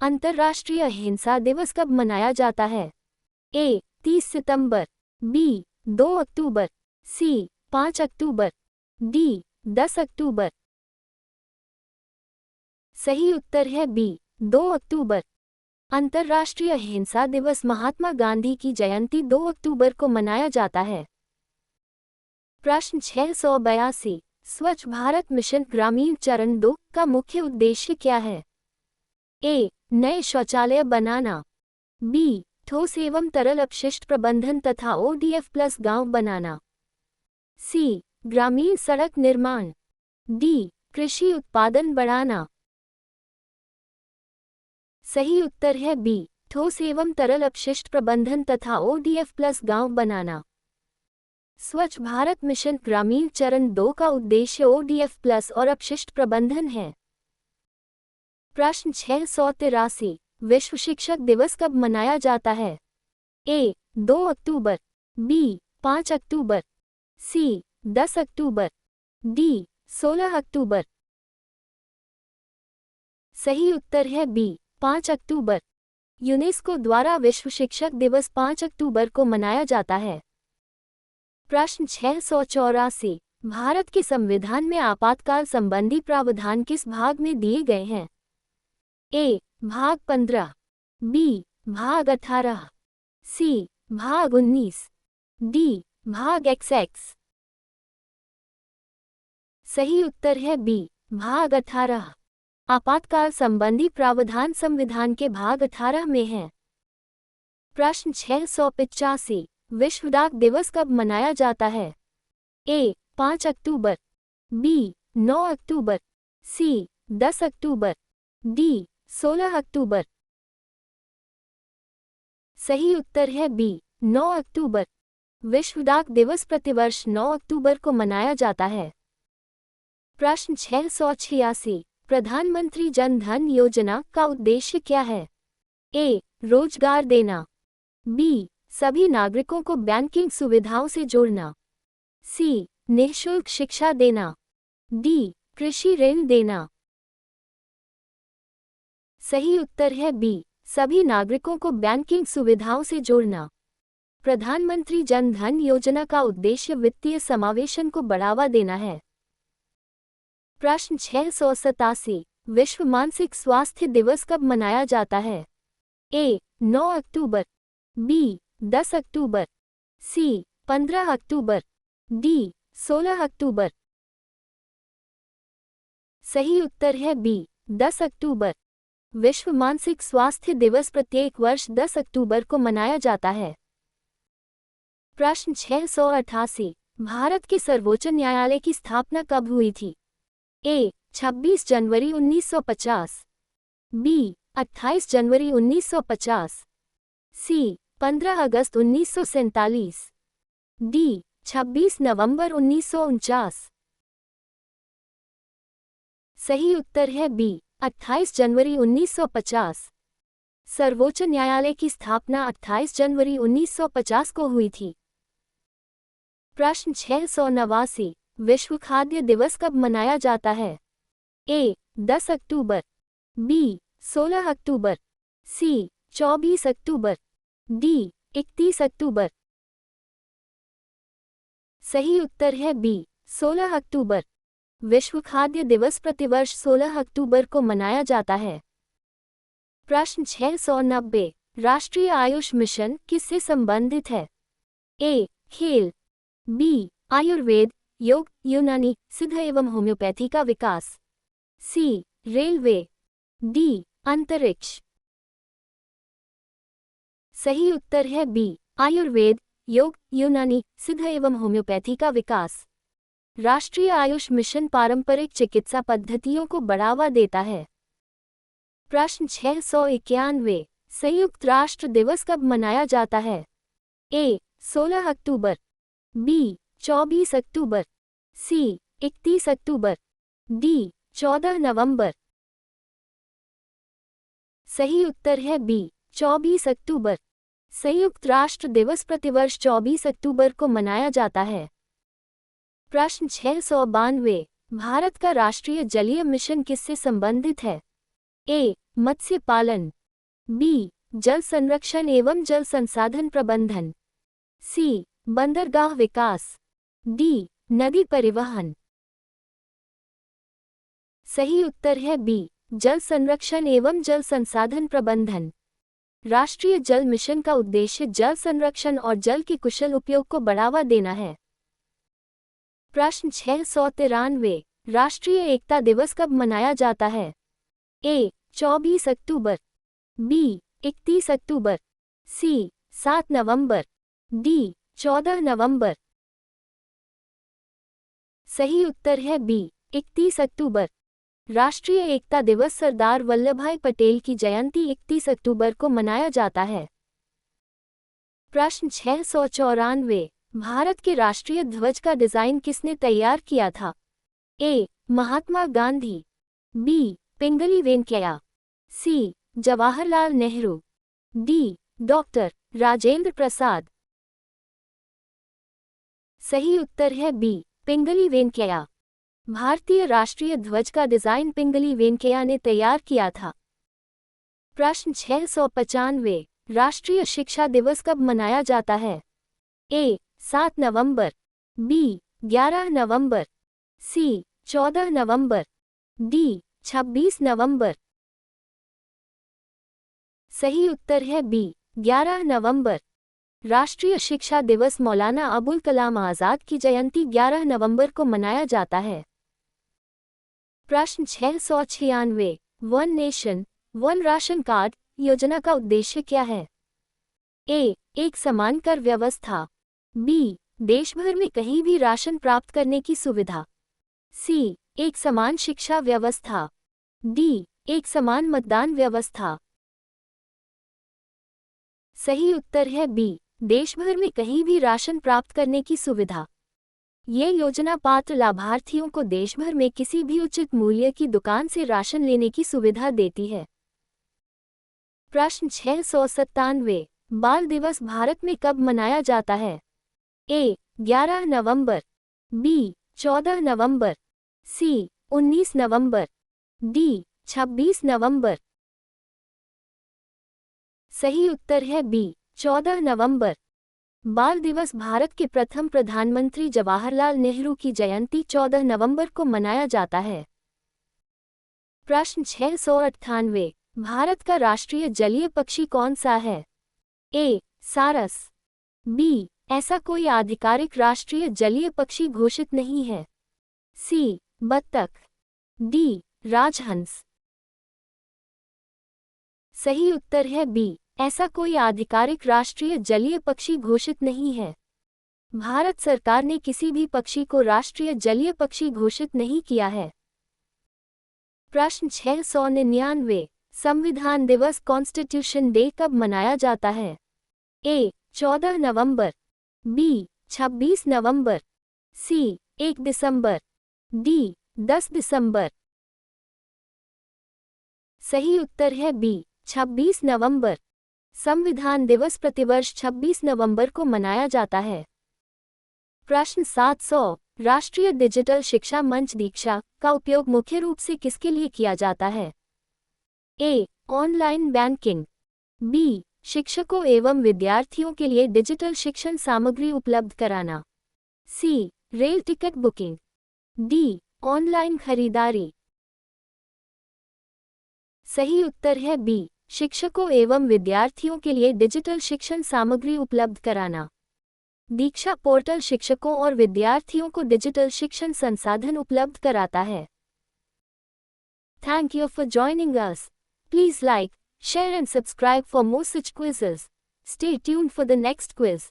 अंतर्राष्ट्रीय अहिंसा दिवस कब मनाया जाता है? ए. 30 सितंबर, बी. 2 अक्टूबर, सी. 5 अक्टूबर, डी. 10 अक्टूबर। सही उत्तर है बी. 2 अक्टूबर। अंतर्राष्ट्रीय अहिंसा दिवस महात्मा गांधी की जयंती 2 अक्टूबर को मनाया जाता है। प्रश्न 682, स्वच्छ भारत मिशन ग्रामीण चरण 2 का मुख्य उद्देश्य क्या है? ए. नए शौचालय बनाना, बी. ठोस एवं तरल अपशिष्ट प्रबंधन तथा ODF प्लस गांव बनाना, सी. ग्रामीण सड़क निर्माण, डी. कृषि उत्पादन बढ़ाना। सही उत्तर है बी. ठोस एवं तरल अपशिष्ट प्रबंधन तथा ODF प्लस गांव बनाना। स्वच्छ भारत मिशन ग्रामीण चरण 2 का उद्देश्य ODF प्लस और अपशिष्ट प्रबंधन है। प्रश्न 683, विश्व शिक्षक दिवस कब मनाया जाता है? ए. 2 अक्टूबर, बी. 5 अक्टूबर, सी. 10 अक्टूबर, डी. 16 अक्टूबर। सही उत्तर है बी. 5 अक्टूबर। यूनेस्को द्वारा विश्व शिक्षक दिवस 5 अक्टूबर को मनाया जाता है। प्रश्न 684, भारत के संविधान में आपातकाल संबंधी प्रावधान किस भाग में दिए गए हैं? ए. भाग 15, बी. भाग 18, सी. भाग 19, डी. भाग XX। सही उत्तर है बी. भाग 18। आपातकाल संबंधी प्रावधान संविधान के भाग 18 में है। प्रश्न 685, विश्व डाक दिवस कब मनाया जाता है? ए. 5 अक्टूबर, बी. 9 अक्टूबर, सी. 10 अक्टूबर, डी. 16 अक्टूबर। सही उत्तर है बी. 9 अक्टूबर। विश्व डाक दिवस प्रतिवर्ष 9 अक्टूबर को मनाया जाता है। प्रश्न 686, प्रधानमंत्री जन धन योजना का उद्देश्य क्या है? ए. रोजगार देना, बी. सभी नागरिकों को बैंकिंग सुविधाओं से जोड़ना, सी. निःशुल्क शिक्षा देना, डी. कृषि ऋण देना। सही उत्तर है बी. सभी नागरिकों को बैंकिंग सुविधाओं से जोड़ना। प्रधानमंत्री जन धन योजना का उद्देश्य वित्तीय समावेशन को बढ़ावा देना है। प्रश्न 687, विश्व मानसिक स्वास्थ्य दिवस कब मनाया जाता है? ए. 9 अक्टूबर, बी. 10 अक्टूबर, सी. 15 अक्टूबर, डी. 16 अक्टूबर। सही उत्तर है बी. 10 अक्टूबर। विश्व मानसिक स्वास्थ्य दिवस प्रत्येक वर्ष 10 अक्टूबर को मनाया जाता है। प्रश्न 688, भारत के सर्वोच्च न्यायालय की स्थापना कब हुई थी? ए. 26 जनवरी 1950, बी. 28 जनवरी 1950, सी. 15 अगस्त 1947, डी. 26 नवंबर 1949। सही उत्तर है बी. 28 जनवरी 1950। सर्वोच्च न्यायालय की स्थापना 28 जनवरी 1950 को हुई थी। प्रश्न 689, विश्व खाद्य दिवस कब मनाया जाता है? ए. 10 अक्टूबर, बी. 16 अक्टूबर, सी. 24 अक्टूबर, डी. 31 अक्टूबर। सही उत्तर है बी. 16 अक्टूबर। विश्व खाद्य दिवस प्रतिवर्ष 16 अक्टूबर को मनाया जाता है। प्रश्न 690, राष्ट्रीय आयुष मिशन किससे संबंधित है? ए. खेल, बी. आयुर्वेद, योग, यूनानी, सिद्ध एवं होम्योपैथी का विकास, सी. Railway, D. अंतरिक्ष। सही उत्तर है बी. आयुर्वेद, योग, यूनानी, सिद्ध एवं होम्योपैथी का विकास। राष्ट्रीय आयुष मिशन पारंपरिक चिकित्सा पद्धतियों को बढ़ावा देता है। प्रश्न 691, संयुक्त राष्ट्र दिवस कब मनाया जाता है? ए. 16 अक्टूबर, बी. 24 अक्टूबर, सी. 31 अक्टूबर, डी. 14 नवंबर। सही उत्तर है बी. 24 अक्टूबर। संयुक्त राष्ट्र दिवस प्रतिवर्ष 24 अक्टूबर को मनाया जाता है। प्रश्न 692, भारत का राष्ट्रीय जलीय मिशन किससे संबंधित है? ए. मत्स्य पालन, बी. जल संरक्षण एवं जल संसाधन प्रबंधन, सी. बंदरगाह विकास, डी. नदी परिवहन। सही उत्तर है बी. जल संरक्षण एवं जल संसाधन प्रबंधन। राष्ट्रीय जल मिशन का उद्देश्य जल संरक्षण और जल के कुशल उपयोग को बढ़ावा देना है। प्रश्न 693, राष्ट्रीय एकता दिवस कब मनाया जाता है? ए. 24 अक्टूबर, बी. 31 अक्टूबर, सी. 7 नवंबर, डी. 14 नवंबर। सही उत्तर है बी. 31 अक्टूबर। राष्ट्रीय एकता दिवस सरदार वल्लभभाई पटेल की जयंती 31 अक्टूबर को मनाया जाता है। प्रश्न 694, भारत के राष्ट्रीय ध्वज का डिजाइन किसने तैयार किया था? ए. महात्मा गांधी, बी. पिंगली वेंकैया, सी. जवाहरलाल नेहरू, डी. डॉक्टर राजेंद्र प्रसाद। सही उत्तर है बी. पिंगली वेंकैया। भारतीय राष्ट्रीय ध्वज का डिजाइन पिंगली वेंकैया ने तैयार किया था। प्रश्न 695, राष्ट्रीय शिक्षा दिवस कब मनाया जाता है? ए. 7 नवंबर, बी. 11 नवंबर, सी. 14 नवंबर, डी. 26 नवंबर। सही उत्तर है बी. 11 नवंबर। राष्ट्रीय शिक्षा दिवस मौलाना अबुल कलाम आजाद की जयंती 11 नवंबर को मनाया जाता है। प्रश्न 696, one nation one ration card योजना का उद्देश्य क्या है? ए. एक समान कर व्यवस्था, बी. देश भर में कहीं भी राशन प्राप्त करने की सुविधा, सी. एक समान शिक्षा व्यवस्था, डी. एक समान मतदान व्यवस्था। सही उत्तर है बी. देश भर में कहीं भी राशन प्राप्त करने की सुविधा। ये योजना पात्र लाभार्थियों को देश भर में किसी भी उचित मूल्य की दुकान से राशन लेने की सुविधा देती है। प्रश्न 697, बाल दिवस भारत में कब मनाया जाता है? ए. 11 नवंबर, बी. 14 नवंबर, सी. 19 नवंबर, डी. 26 नवंबर। सही उत्तर है बी. 14 नवंबर। बाल दिवस भारत के प्रथम प्रधानमंत्री जवाहरलाल नेहरू की जयंती 14 नवंबर को मनाया जाता है। प्रश्न 698, भारत का राष्ट्रीय जलीय पक्षी कौन सा है? ए. सारस, बी. ऐसा कोई आधिकारिक राष्ट्रीय जलीय पक्षी घोषित नहीं है, सी. बत्तख, डी. राजहंस। सही उत्तर है बी. ऐसा कोई आधिकारिक राष्ट्रीय जलीय पक्षी घोषित नहीं है। भारत सरकार ने किसी भी पक्षी को राष्ट्रीय जलीय पक्षी घोषित नहीं किया है। प्रश्न 699, संविधान दिवस कॉन्स्टिट्यूशन डे कब मनाया जाता है? ए. 14 नवंबर, बी. 26 नवंबर, सी. 1 दिसंबर, डी. 10 दिसंबर। सही उत्तर है बी. 26 नवंबर। संविधान दिवस प्रतिवर्ष 26 नवंबर को मनाया जाता है। प्रश्न 700, राष्ट्रीय डिजिटल शिक्षा मंच दीक्षा का उपयोग मुख्य रूप से किसके लिए किया जाता है? ए. Online banking, B. शिक्षकों एवं विद्यार्थियों के लिए डिजिटल शिक्षण सामग्री उपलब्ध कराना, C. Rail ticket booking, D. Online खरीदारी। सही उत्तर है बी. शिक्षकों एवं विद्यार्थियों के लिए डिजिटल शिक्षण सामग्री उपलब्ध कराना। दीक्षा पोर्टल शिक्षकों और विद्यार्थियों को डिजिटल शिक्षण संसाधन उपलब्ध कराता है। Thank you for joining us. Please like, share and subscribe for more such quizzes. Stay tuned for the next quiz.